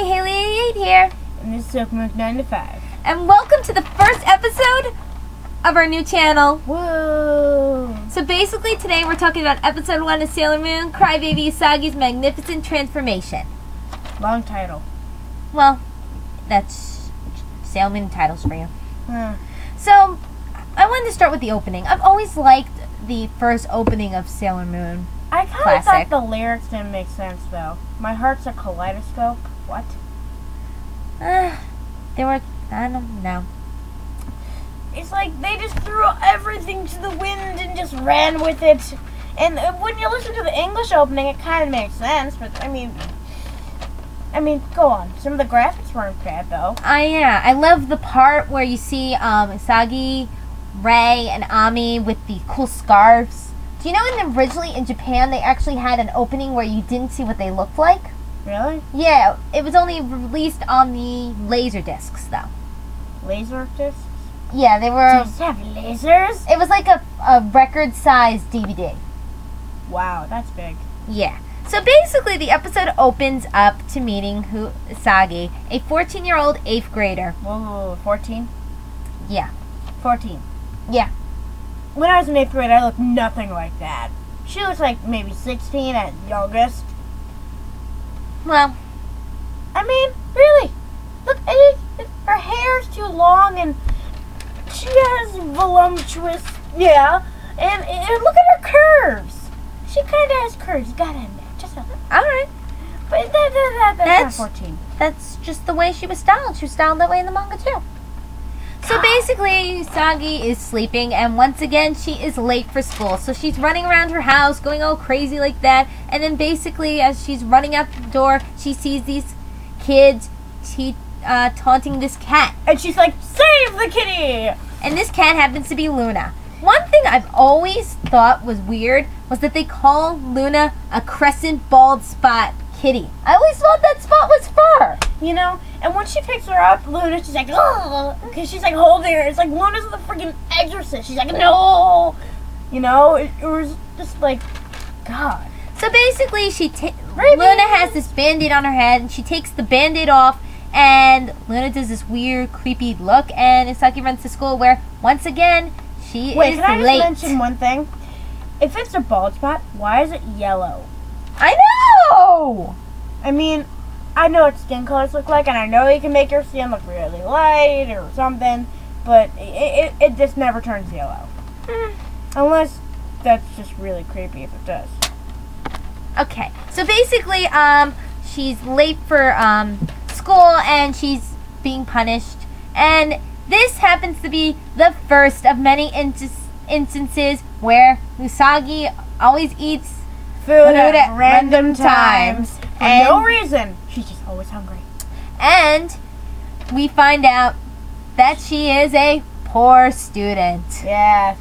Hi, Haley88 here. And this is Silky 9 to 5. And welcome to the first episode of our new channel. Whoa. So basically today we're talking about episode 1 of Sailor Moon, Crybaby Usagi's Magnificent Transformation. Long title. Well, that's Sailor Moon titles for you. Hmm. So, I wanted to start with the opening. I've always liked the first opening of Sailor Moon. I kind of thought the lyrics didn't make sense, though. My heart's a kaleidoscope. What? They were, I don't know. It's like they just threw everything to the wind and just ran with it. And when you listen to the English opening, it kind of makes sense. But, I mean, go on. Some of the graphics weren't bad, though. Yeah. I love the part where you see Usagi, Rei, and Ami with the cool scarves. Do you know originally in Japan they actually had an opening where you didn't see what they looked like? Really? Yeah, it was only released on the laser discs though. Laser discs? Yeah, they were... Does it have lasers? It was like a record-sized DVD. Wow, that's big. Yeah. So basically the episode opens up to meeting Usagi, a 14-year-old 8th grader. Whoa, 14? Yeah. 14. Yeah. When I was in 8th grade, I looked nothing like that. She looks like maybe 16 at youngest. Well, I mean, really. Look, her hair's too long and she has voluptuous, yeah. And look at her curves. She kind of has curves, you gotta admit. Just a little. alright. But that's not 14. That's just the way she was styled. She was styled that way in the manga too. So basically, Usagi is sleeping, and once again, she is late for school. So she's running around her house, going all crazy like that, and then basically, as she's running out the door, she sees these kids taunting this cat. And she's like, save the kitty! And this cat happens to be Luna. One thing I've always thought was weird was that they call Luna a crescent bald spot kitty. I always thought that spot was fur. You know, and when she picks her up, Luna, she's like, oh, because she's like holding her. It's like Luna's the freaking exorcist. She's like, no. You know, it was just like, God. So basically, Luna has this band-aid on her head, and she takes the band-aid off, and Luna does this weird, creepy look, and Usagi runs to school where, once again, she is late. Wait, can I just mention one thing? If it's a bald spot, why is it yellow? I know! I mean, I know what skin colors look like, and I know you can make your skin look really light or something, but it just never turns yellow. Unless that's just really creepy if it does. Okay, so basically, she's late for school, and she's being punished, and this happens to be the first of many instances where Usagi always eats food at random times. For no reason. She's just always hungry. And we find out that she is a poor student. Yeah.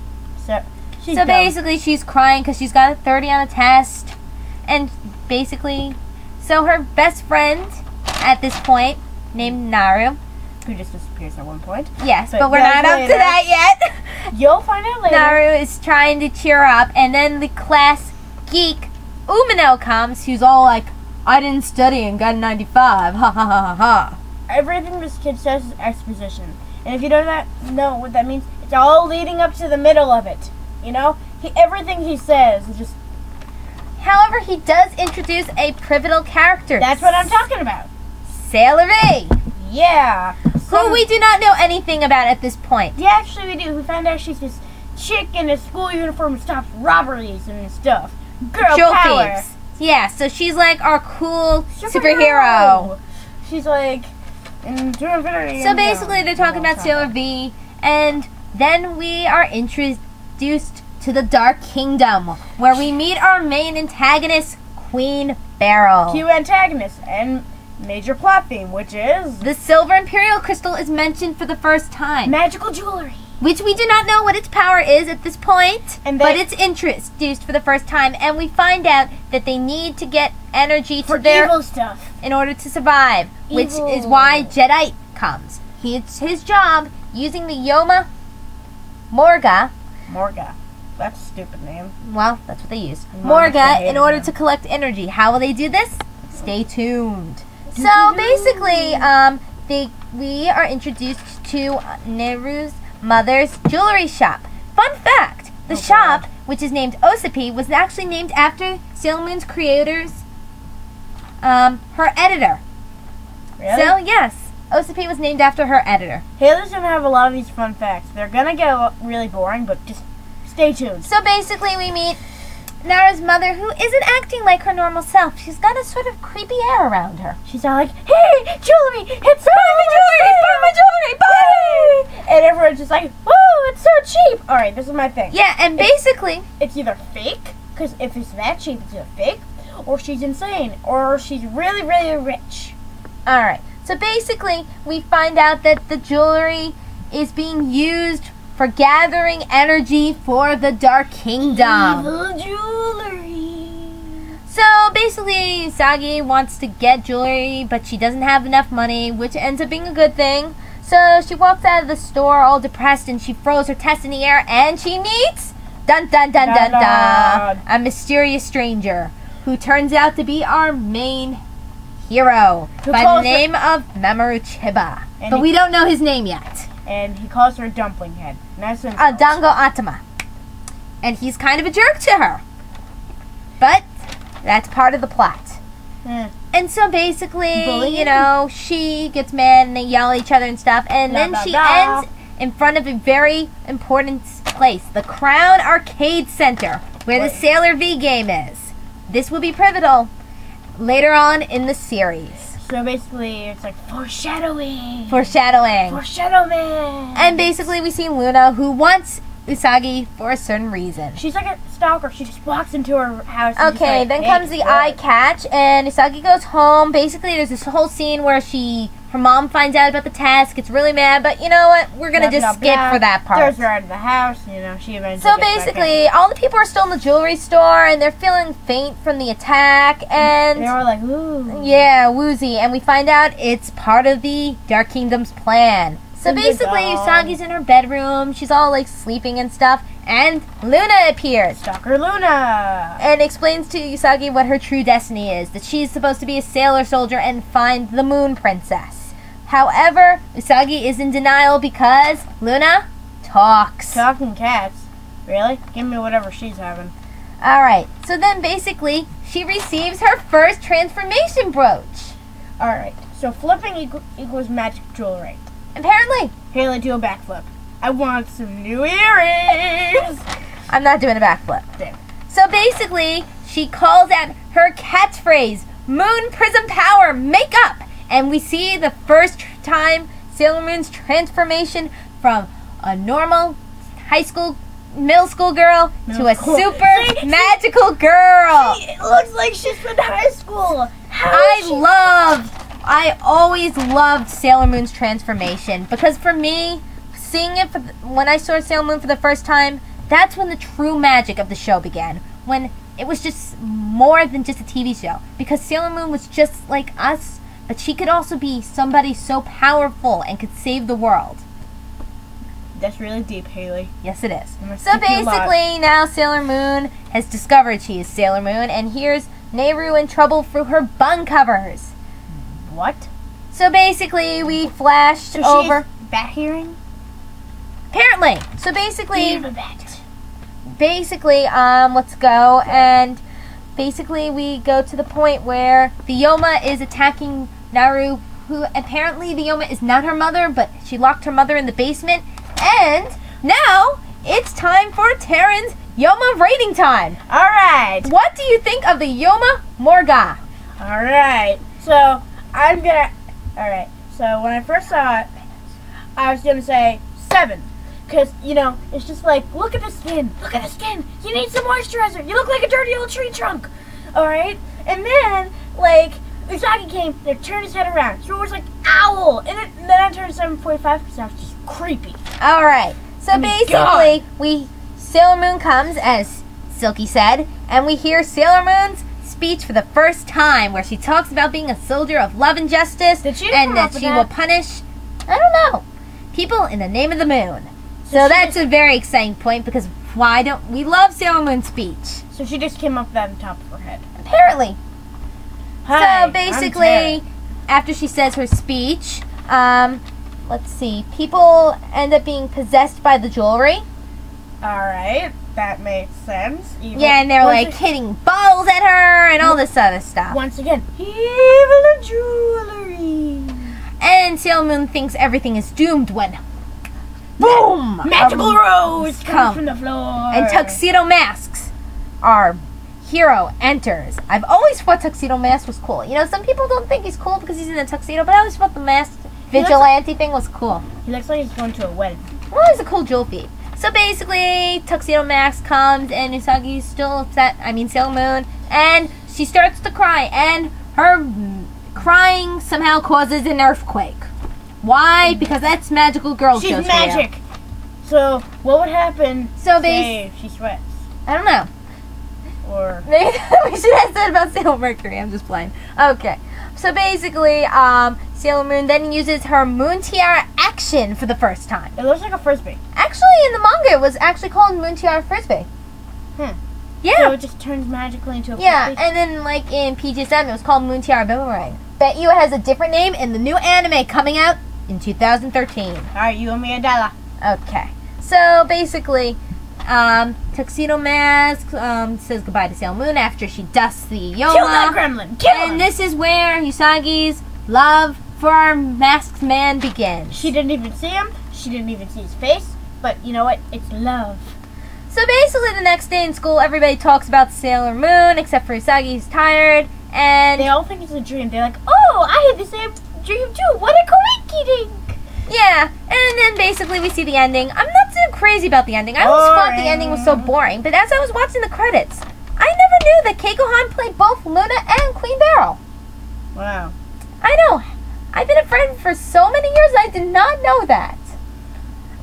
So basically she's crying because she's got a 30 on a test. And basically, so her best friend at this point, named Naru, who just disappears at one point. Yes, but we're not up to that yet. You'll find out later. Naru is trying to cheer her up, and then the class geek Umino comes, who's all like, I didn't study and got a 95, ha ha ha ha ha. Everything this kid says is exposition. And if you don't know what that means, it's all leading up to the middle of it. You know? Everything he says is just... However, he does introduce a pivotal character. That's what I'm talking about. Sailor V. Yeah. Who we do not know anything about at this point. Yeah, actually we do. We find out she's this chick in a school uniform who stops robberies and stuff. Girl power. Thieves. Yeah, so she's like our cool superhero. She's like into infinity. So basically they're talking about Sailor V, and then we are introduced to the Dark Kingdom, where we meet our main antagonist, Queen Beryl. Cue antagonist and major plot theme, which is... the Silver Imperial Crystal is mentioned for the first time. Magical jewelry. Which we do not know what its power is at this point, but it's introduced for the first time, and we find out that they need to get energy to their evil stuff in order to survive, which is why Jedi comes. It's his job using the Yoma Morga. That's a stupid name. Well, that's what they use. Morga in order to collect energy. How will they do this? Stay tuned. So basically, we are introduced to Nehru's mother's jewelry shop. Fun fact: the shop, which is named Usagi, was actually named after Sailor Moon's creators, her editor. Really? So yes, Usagi was named after her editor. Haley's gonna have a lot of these fun facts. They're gonna get really boring, but just stay tuned. So basically, we meet Nara's mother, who isn't acting like her normal self. She's got a sort of creepy air around her. She's all like, "Hey, jewelry! It's buy my jewelry! Bye!" And everyone's just like, "Oh, it's so cheap!" All right, this is my thing. Yeah, and basically, it's either fake, because if it's that cheap, it's either fake, or she's insane, or she's really, really rich. all right. So basically, we find out that the jewelry is being used for gathering energy for the Dark Kingdom. Evil jewelry. So basically, Usagi wants to get jewelry, but she doesn't have enough money, which ends up being a good thing. So she walks out of the store all depressed, and she throws her test in the air, and she meets, dun dun dun dun dun, a mysterious stranger who turns out to be our main hero by the name of Mamoru Chiba. But we don't know his name yet. And he calls her a dumpling head. A Dango Atama. And he's kind of a jerk to her. But that's part of the plot. And so basically, you know, she gets mad and they yell at each other and stuff. And then she ends in front of a very important place. The Crown Arcade Center, where the Sailor V game is. This will be pivotal later on in the series. So basically, it's like foreshadowing. Foreshadowing. And basically, we see Luna, who wants Usagi for a certain reason. She's like a stalker. She just walks into her house. Okay, then comes the eye catch, and Usagi goes home. Basically, there's this whole scene where her mom finds out about the test, gets really mad, but you know what? We're gonna just skip for that part. Throws her out of the house, you know, she eventually So basically, all the people are still in the jewelry store, and they're feeling faint from the attack, and they were like, ooh. Yeah, woozy, and we find out it's part of the Dark Kingdom's plan. So basically, Usagi's in her bedroom, she's all like sleeping and stuff, and Luna appears. Stalker Luna! And explains to Usagi what her true destiny is, that she's supposed to be a sailor soldier and find the Moon Princess. However, Usagi is in denial because Luna talks. Talking cats? Really? Give me whatever she's having. Alright, so then basically, she receives her first transformation brooch. Alright, so flipping equals magic jewelry. Apparently. Haley, do a backflip. I want some new earrings! I'm not doing a backflip. Damn. So basically, she calls out her catchphrase, Moon Prism Power, make up! And we see the first time Sailor Moon's transformation from a normal middle school girl to a super magical girl. It looks like she's in high school. I always loved Sailor Moon's transformation because for me, seeing it when I saw Sailor Moon for the first time, that's when the true magic of the show began. When it was just more than just a TV show. Because Sailor Moon was just like us, but she could also be somebody so powerful and could save the world. That's really deep, Haley. Yes, it is. So basically, now Sailor Moon has discovered she is Sailor Moon, and here's Nehru in trouble through her bun covers. What? So basically, we flashed over. Bat hearing? Apparently. So basically, let's go, and basically we go to the point where the Yoma is attacking Naru, who apparently the Yoma is not her mother, but she locked her mother in the basement. And now it's time for Terran's Yoma rating time. Alright. What do you think of the Yoma Morga? Alright. So, alright. So, when I first saw it, I was gonna say 7. Because, you know, it's just like, look at the skin. Look at the skin. You need some moisturizer. You look like a dirty old tree trunk. Alright? And then, like, Usagi came, they turned his head around. So it was like, owl. And then I turned 7.5 because I was just creepy. Alright. So basically, Sailor Moon comes, as Silky said, and we hear Sailor Moon's speech for the first time, where she talks about being a soldier of love and justice, and that she will punish, I don't know, people in the name of the moon. So that's a very exciting point, because we love Sailor Moon's speech. So she just came up that on top of her head. Apparently. Hi, so basically, after she says her speech, let's see, people end up being possessed by the jewelry. Alright, that makes sense. Yeah, and they're like hitting balls at her and all this other stuff. Once again, evil jewelry. And Sailor Moon thinks everything is doomed when, boom! Magical rose comes from the floor. And Tuxedo Masks, our hero, enters. I've always thought Tuxedo Mask was cool. You know, some people don't think he's cool because he's in a tuxedo, but I always thought the masked vigilante thing was cool. He looks like he's going to a wedding. Well, he's a cool jewel thief. So basically, Tuxedo Mask comes and Usagi's still upset. I mean, Sailor Moon. And she starts to cry. And her crying somehow causes an earthquake. Why? Because that's magical girl shows. She's magic. So, what would happen if she sweats? I don't know. Or maybe we should have said about Sailor Mercury. I'm just playing. Okay. So basically, Sailor Moon then uses her Moon Tiara action for the first time. It looks like a frisbee. Actually, in the manga, it was actually called Moon Tiara Frisbee. Yeah. So it just turns magically into a frisbee? Yeah, and then like in PGSM, it was called Moon Tiara Boomerang. Bet you it has a different name in the new anime coming out in 2013. Alright, you owe me $1. Okay. So basically, Tuxedo Mask says goodbye to Sailor Moon after she dusts the Yoma. Kill that gremlin! Kill him! And this is where Usagi's love for our masked man begins. She didn't even see him. She didn't even see his face. But you know what? It's love. So basically, the next day in school, everybody talks about Sailor Moon, except for Usagi, who's tired, and they all think it's a dream. They're like, oh, I had the same dream too. What a coinky-dink. Yeah, and then basically we see the ending. I'm not so crazy about the ending. I always thought the ending was so boring, but as I was watching the credits, I never knew that Keiko Han played both Luna and Queen Beryl. Wow. I know. I've been a friend for so many years, I did not know that.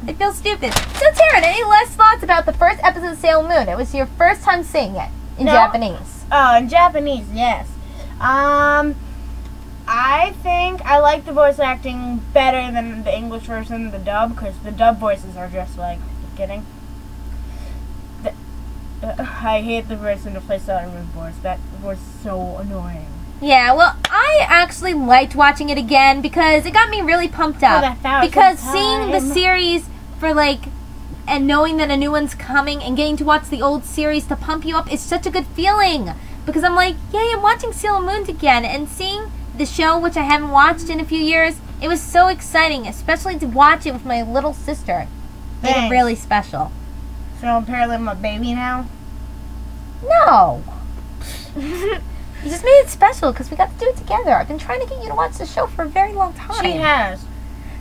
It feels stupid. So, Taryn, any last thoughts about the first episode of Sailor Moon? It was your first time seeing it in Japanese. Oh, in Japanese, yes. I think I like the voice acting better than the English version, the dub, because the dub voices are just like, kidding. I hate the person who plays Sailor Moon's voice. That voice is so annoying. Yeah, well, I actually liked watching it again because it got me really pumped up. Because seeing the series for and knowing that a new one's coming and getting to watch the old series to pump you up is such a good feeling. Because I'm like, yay, I'm watching Sailor Moon again. And seeing the show, which I haven't watched in a few years, it was so exciting, especially to watch it with my little sister. It made it really special. So I'm apparently my baby now? No. You just made it special because we got to do it together. I've been trying to get you to watch the show for a very long time. She has.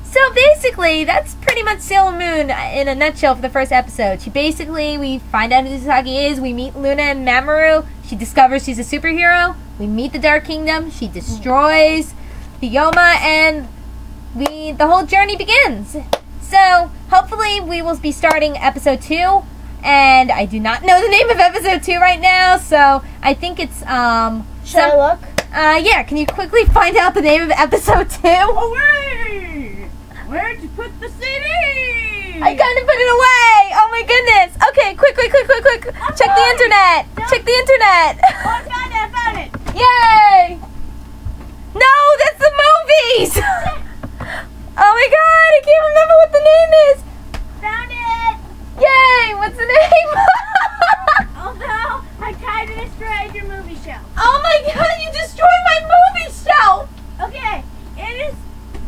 So basically, that's pretty much Sailor Moon in a nutshell for the first episode. We find out who Usagi is. We meet Luna and Mamoru. She discovers she's a superhero. We meet the Dark Kingdom. She destroys the Yoma, and the whole journey begins. So hopefully we will be starting episode 2. And I do not know the name of episode 2 right now, so I think it's Should I look? Yeah, can you quickly find out the name of episode 2? Oh, wait! Where'd you put the CD? I kind of put it away! Oh my goodness! Okay, quick! Check the internet! Check the internet! Oh, I found it! Yay! No, that's the movies! Oh my god, I can't remember what the name is! Found it! Yay! What's the name? Although, I kind of destroyed your movie shelf. Oh my god, you destroyed my movie shelf! Okay, it is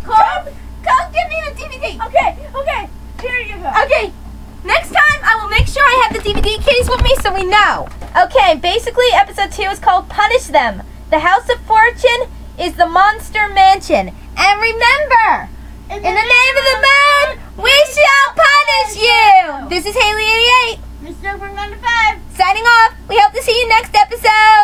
called... Come give me the DVD! Okay, here you go. Okay, next time I will make sure I have the DVD case with me so we know. Okay, basically episode 2 is called Punish Them. The House of Fortune is the Monster Mansion. And remember, in the name of the moon, we shall punish you! This is Haley88. Mr. 195. Signing off. We hope to see you next episode.